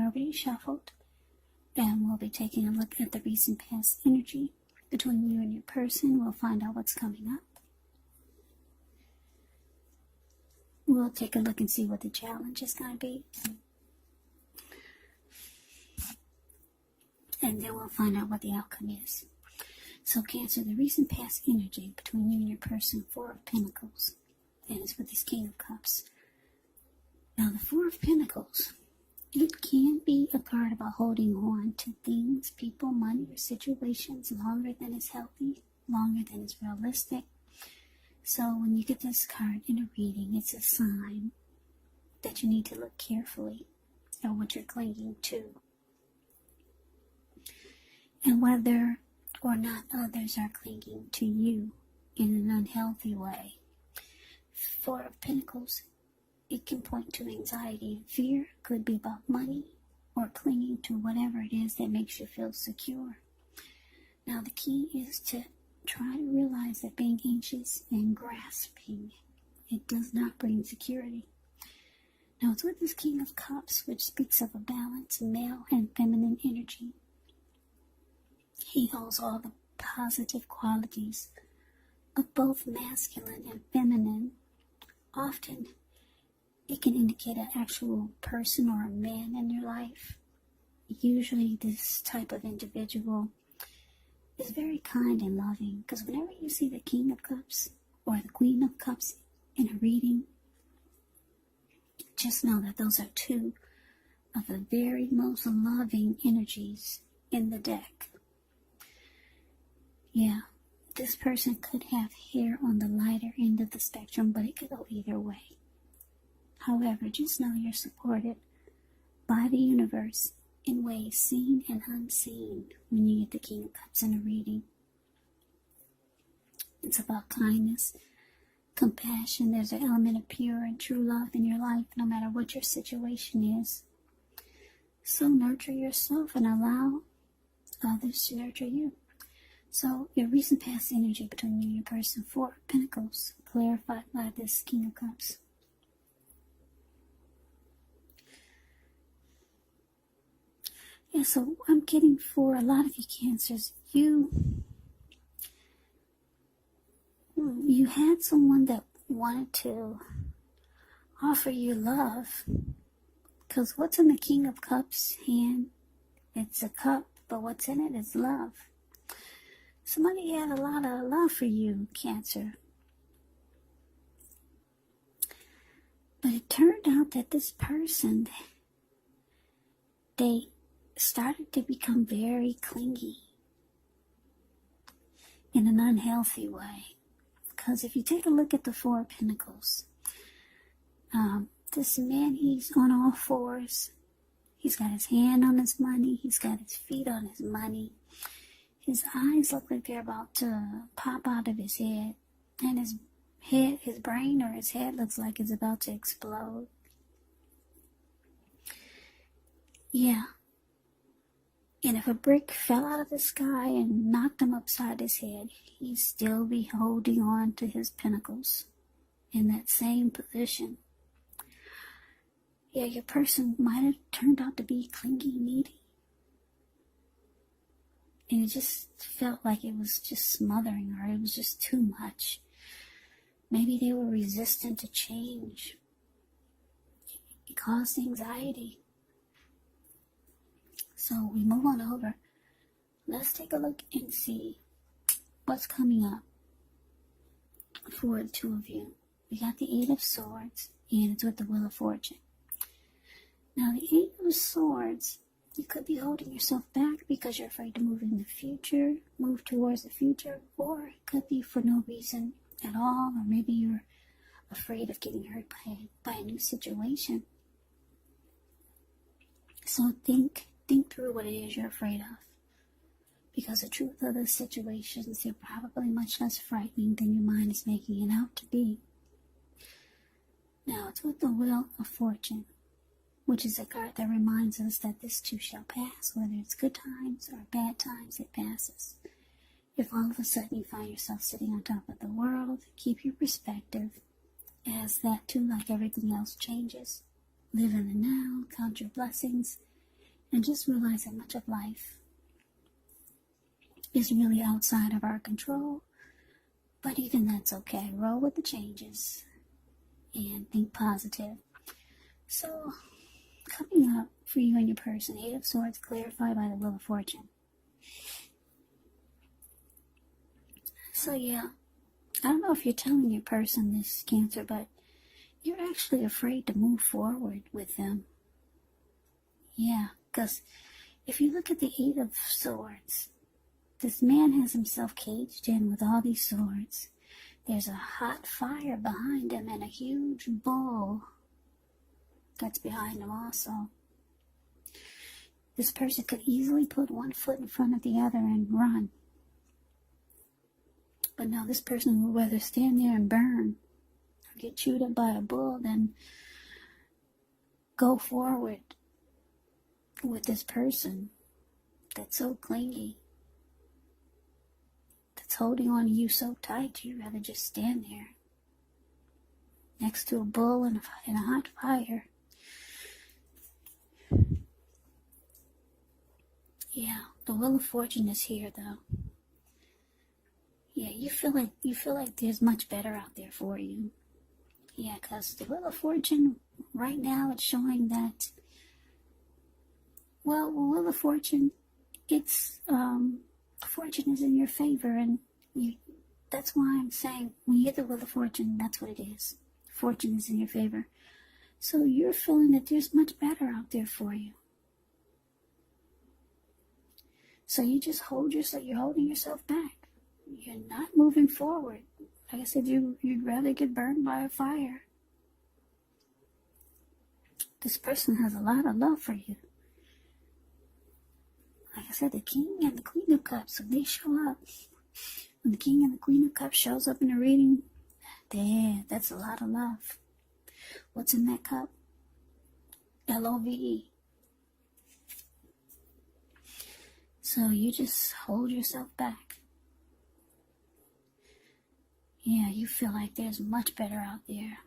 already shuffled, and we'll be taking a look at the recent past energy between you and your person. We'll find out what's coming up. We'll take a look and see what the challenge is going to be. And then we'll find out what the outcome is. So Cancer, the recent past energy between you and your person, Four of Pentacles. And it's with this King of Cups. Now the Four of Pentacles, it can be a card about holding on to things, people, money, or situations longer than is healthy, longer than is realistic. So when you get this card in a reading, it's a sign that you need to look carefully at what you're clinging to, and whether or not others are clinging to you in an unhealthy way. Four of Pentacles, it can point to anxiety and fear. Could be about money or clinging to whatever it is that makes you feel secure. Now the key is to try to realize that being anxious and grasping, it does not bring security. Now it's with this King of Cups, which speaks of a balance, male and feminine energy. He holds all the positive qualities of both masculine and feminine. Often, it can indicate an actual person or a man in your life. Usually, this type of individual is very kind and loving, because whenever you see the King of Cups or the Queen of Cups in a reading, just know that those are two of the very most loving energies in the deck. Yeah, this person could have hair on the lighter end of the spectrum, but it could go either way. However, just know you're supported by the universe in ways seen and unseen when you get the King of Cups in a reading. It's about kindness, compassion. There's an element of pure and true love in your life, no matter what your situation is. So nurture yourself and allow others to nurture you. So your recent past energy between you and your person, Four of Pentacles, clarified by this King of Cups. Yeah, so I'm getting for a lot of you Cancers, you had someone that wanted to offer you love. Because what's in the King of Cups hand? It's a cup, but what's in it is love. Somebody had a lot of love for you, Cancer. But it turned out that this person, they started to become very clingy in an unhealthy way. Because if you take a look at the Four of Pentacles, this man, he's on all fours. He's got his hand on his money. He's got his feet on his money. His eyes look like they're about to pop out of his head. And his brain or his head looks like it's about to explode. Yeah. And if a brick fell out of the sky and knocked him upside his head, he'd still be holding on to his pentacles in that same position. Yeah, your person might have turned out to be clingy, needy. And it just felt like it was just smothering her. It was just too much. Maybe they were resistant to change. It caused anxiety. So we move on over. Let's take a look and see what's coming up for the two of you. We got the Eight of Swords, and it's with the Wheel of Fortune. Now, the Eight of Swords, you could be holding yourself back because you're afraid to move in the future, move towards the future, or it could be for no reason at all, or maybe you're afraid of getting hurt by a new situation. So think through what it is you're afraid of. Because the truth of the situations, they're probably much less frightening than your mind is making it out to be. Now, it's with the Wheel of Fortune, which is a card that reminds us that this too shall pass. Whether it's good times or bad times, it passes. If all of a sudden you find yourself sitting on top of the world, keep your perspective, as that too, like everything else, changes. Live in the now, count your blessings, And just realize that much of life is really outside of our control. But even that's okay. Roll with the changes and think positive. So, coming up for you and your person, Eight of Swords clarified by the Wheel of Fortune. So yeah, I don't know if you're telling your person this, Cancer, but you're actually afraid to move forward with them. Yeah, because if you look at the Eight of Swords, this man has himself caged in with all these swords. There's a hot fire behind him and a huge bull that's behind him also. This person could easily put one foot in front of the other and run. But now this person would rather stand there and burn or get chewed up by a bull than go forward with this person that's so clingy, that's holding on to you so tight, you'd rather just stand there next to a bull in a hot fire. Yeah, the Wheel of Fortune is here though. Yeah, you feel like there's much better out there for you. Yeah, because the Wheel of Fortune right now, it's showing that, well, the Wheel of Fortune, it's fortune is in your favor, and that's why I'm saying when you get the Wheel of Fortune, that's what it is. Fortune is in your favor. So you're feeling that there's much better out there for you. So you just you're holding yourself back. You're not moving forward. Like I said, you'd rather get burned by a fire. This person has a lot of love for you. Like I said, the King and the Queen of Cups, when they show up, when the King and the Queen of Cups shows up in a reading, that's a lot of love. What's in that cup? Love. So you just hold yourself back. Yeah, you feel like there's much better out there.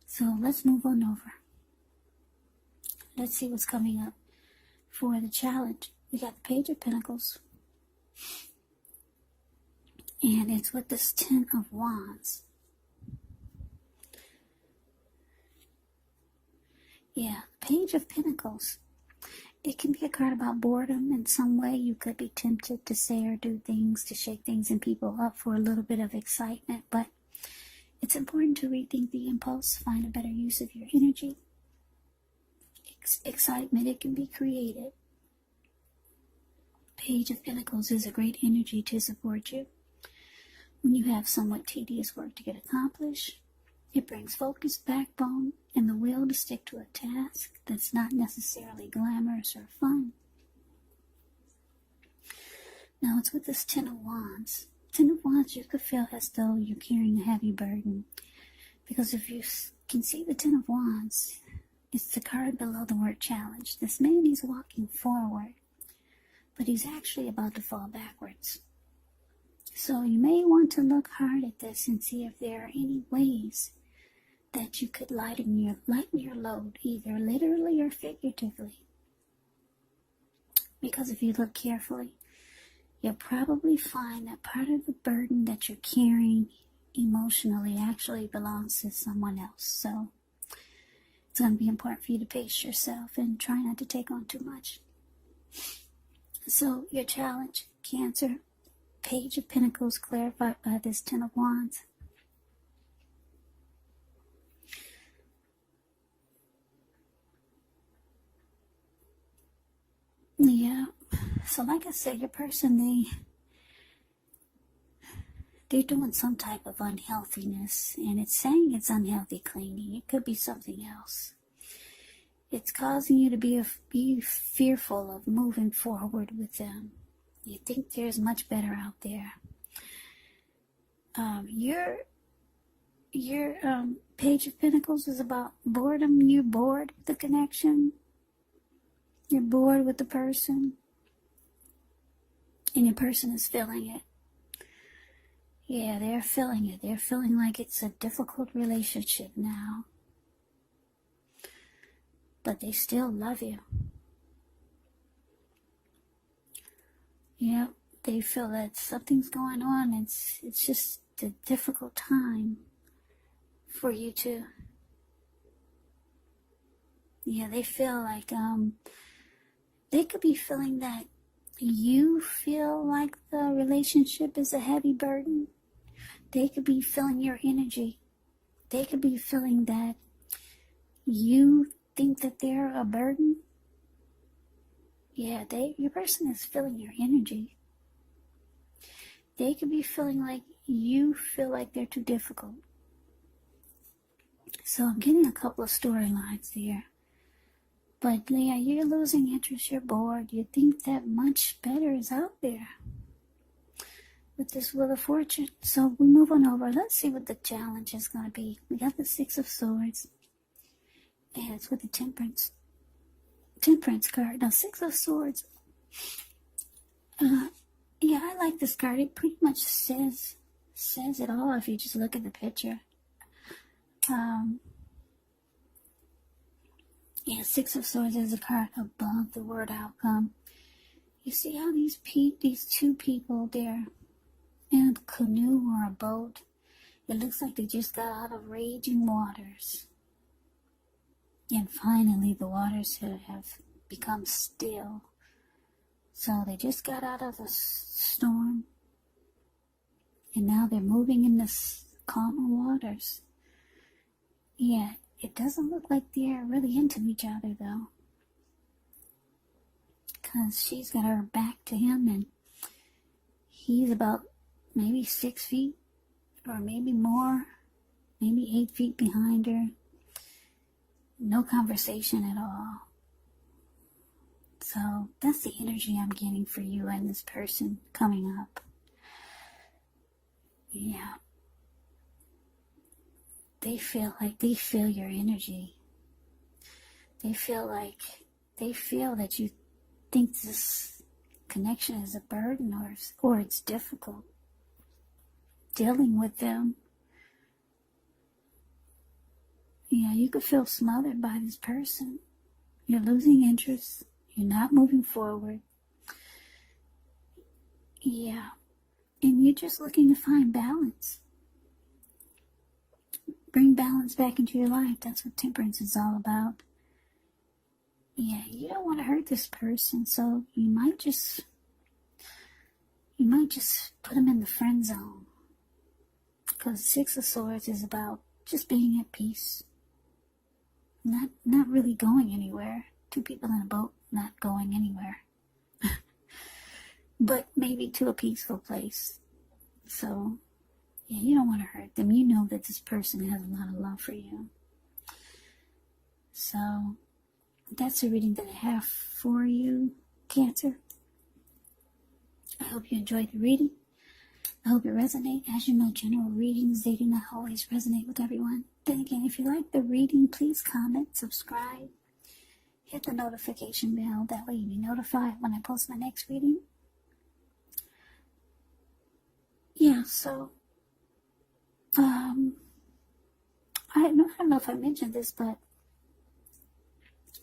So let's move on over. Let's see what's coming up for the challenge. We got the Page of Pentacles. And it's with this Ten of Wands. Yeah, Page of Pentacles. It can be a card about boredom in some way. You could be tempted to say or do things to shake things and people up for a little bit of excitement, but it's important to rethink the impulse, find a better use of your energy. Excitement, it can be created. Page of Pentacles is a great energy to support you. When you have somewhat tedious work to get accomplished, it brings focus, backbone, and the will to stick to a task that's not necessarily glamorous or fun. Now it's with this Ten of Wands. Ten of Wands, you could feel as though you're carrying a heavy burden. Because if you can see the Ten of Wands, it's the card below the word challenge. This man, he's walking forward, but he's actually about to fall backwards. So you may want to look hard at this and see if there are any ways that you could lighten your load, either literally or figuratively. Because if you look carefully, you'll probably find that part of the burden that you're carrying emotionally actually belongs to someone else. So it's going to be important for you to pace yourself and try not to take on too much. So your challenge, Cancer, Page of Pentacles clarified by this Ten of Wands. Yeah, so like I said, your person, they're doing some type of unhealthiness, and it's saying it's unhealthy clinging. It could be something else. It's causing you to be fearful of moving forward with them. You think there's much better out there. Your Page of Pentacles is about boredom. You're bored with the connection. You're bored with the person. And your person is feeling it. Yeah, they're feeling it. They're feeling like it's a difficult relationship now. but they still love you. Yeah, they feel that something's going on. It's just a difficult time for you to. Yeah, they feel like they could be feeling that you feel like the relationship is a heavy burden. They could be feeling your energy. They could be feeling that you think that they're a burden. Yeah, your person is feeling your energy. They could be feeling like you feel like they're too difficult. So I'm getting a couple of storylines there. But yeah, you're losing interest, you're bored, you think that much better is out there with this Wheel of Fortune. So we move on over. Let's see what the challenge is going to be. We got the Six of Swords, and it's with the Temperance card. Now, Six of Swords, yeah, I like this card. It pretty much says it all if you just look at the picture. Yeah, Six of Swords is a card above the word outcome. You see how these two people, they're in a canoe or a boat. It looks like they just got out of raging waters. And finally the waters have become still. So they just got out of the storm. And now they're moving in the calmer waters. Yeah. It doesn't look like they're really into each other, though. Because she's got her back to him, and he's about maybe 6 feet, or maybe more, maybe 8 feet behind her. No conversation at all. So that's the energy I'm getting for you and this person coming up. Yeah. They feel your energy. They feel that you think this connection is a burden or it's difficult dealing with them. Yeah, you could feel smothered by this person. You're losing interest. You're not moving forward. Yeah, and you're just looking to find balance. Bring balance back into your life. That's what Temperance is all about. Yeah, you don't want to hurt this person, so you might just put them in the friend zone. Because Six of Swords is about just being at peace. Not really going anywhere. Two people in a boat, not going anywhere. But maybe to a peaceful place. So yeah, you don't want to hurt them. You know that this person has a lot of love for you. So that's the reading that I have for you, Cancer. I hope you enjoyed the reading. I hope it resonates. As you know, general readings, they do not always resonate with everyone. Then again, if you like the reading, please comment, subscribe, hit the notification bell. That way you'll be notified when I post my next reading. Yeah, so I don't know if I mentioned this, but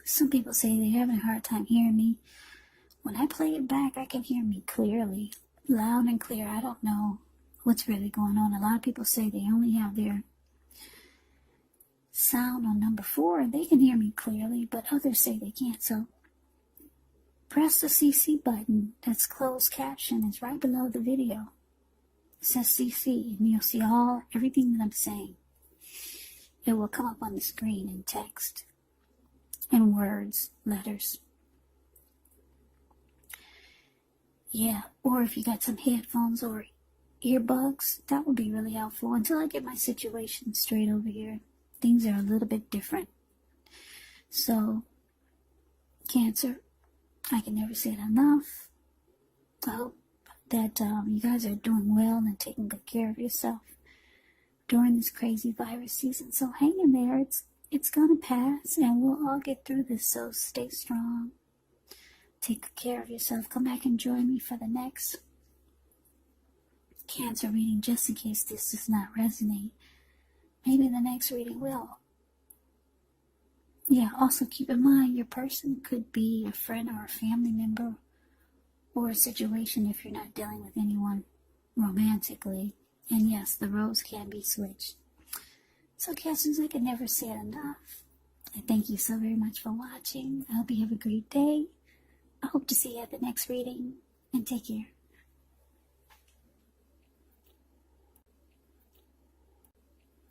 some people say they're having a hard time hearing me. When I play it back, I can hear me clearly, loud and clear. I don't know what's really going on. A lot of people say they only have their sound on number 4 and they can hear me clearly, but others say they can't. So press the CC button. That's closed caption. It's right below the video. It says CC, and you'll see everything that I'm saying. It will come up on the screen in text, in words, letters. Yeah, or if you got some headphones or earbuds, that would be really helpful. Until I get my situation straight over here, things are a little bit different. So, Cancer, I can never say it enough. I hope that you guys are doing well and taking good care of yourself during this crazy virus season. So hang in there. It's gonna pass, and we'll all get through this. So stay strong. Take good care of yourself. Come back and join me for the next Cancer reading, just in case this does not resonate. Maybe the next reading will. Yeah, also keep in mind your person could be a friend or a family member or a situation if you're not dealing with anyone romantically. And yes, the roles can be switched. So, Cancers, I can never say it enough. I thank you so very much for watching. I hope you have a great day. I hope to see you at the next reading, and take care.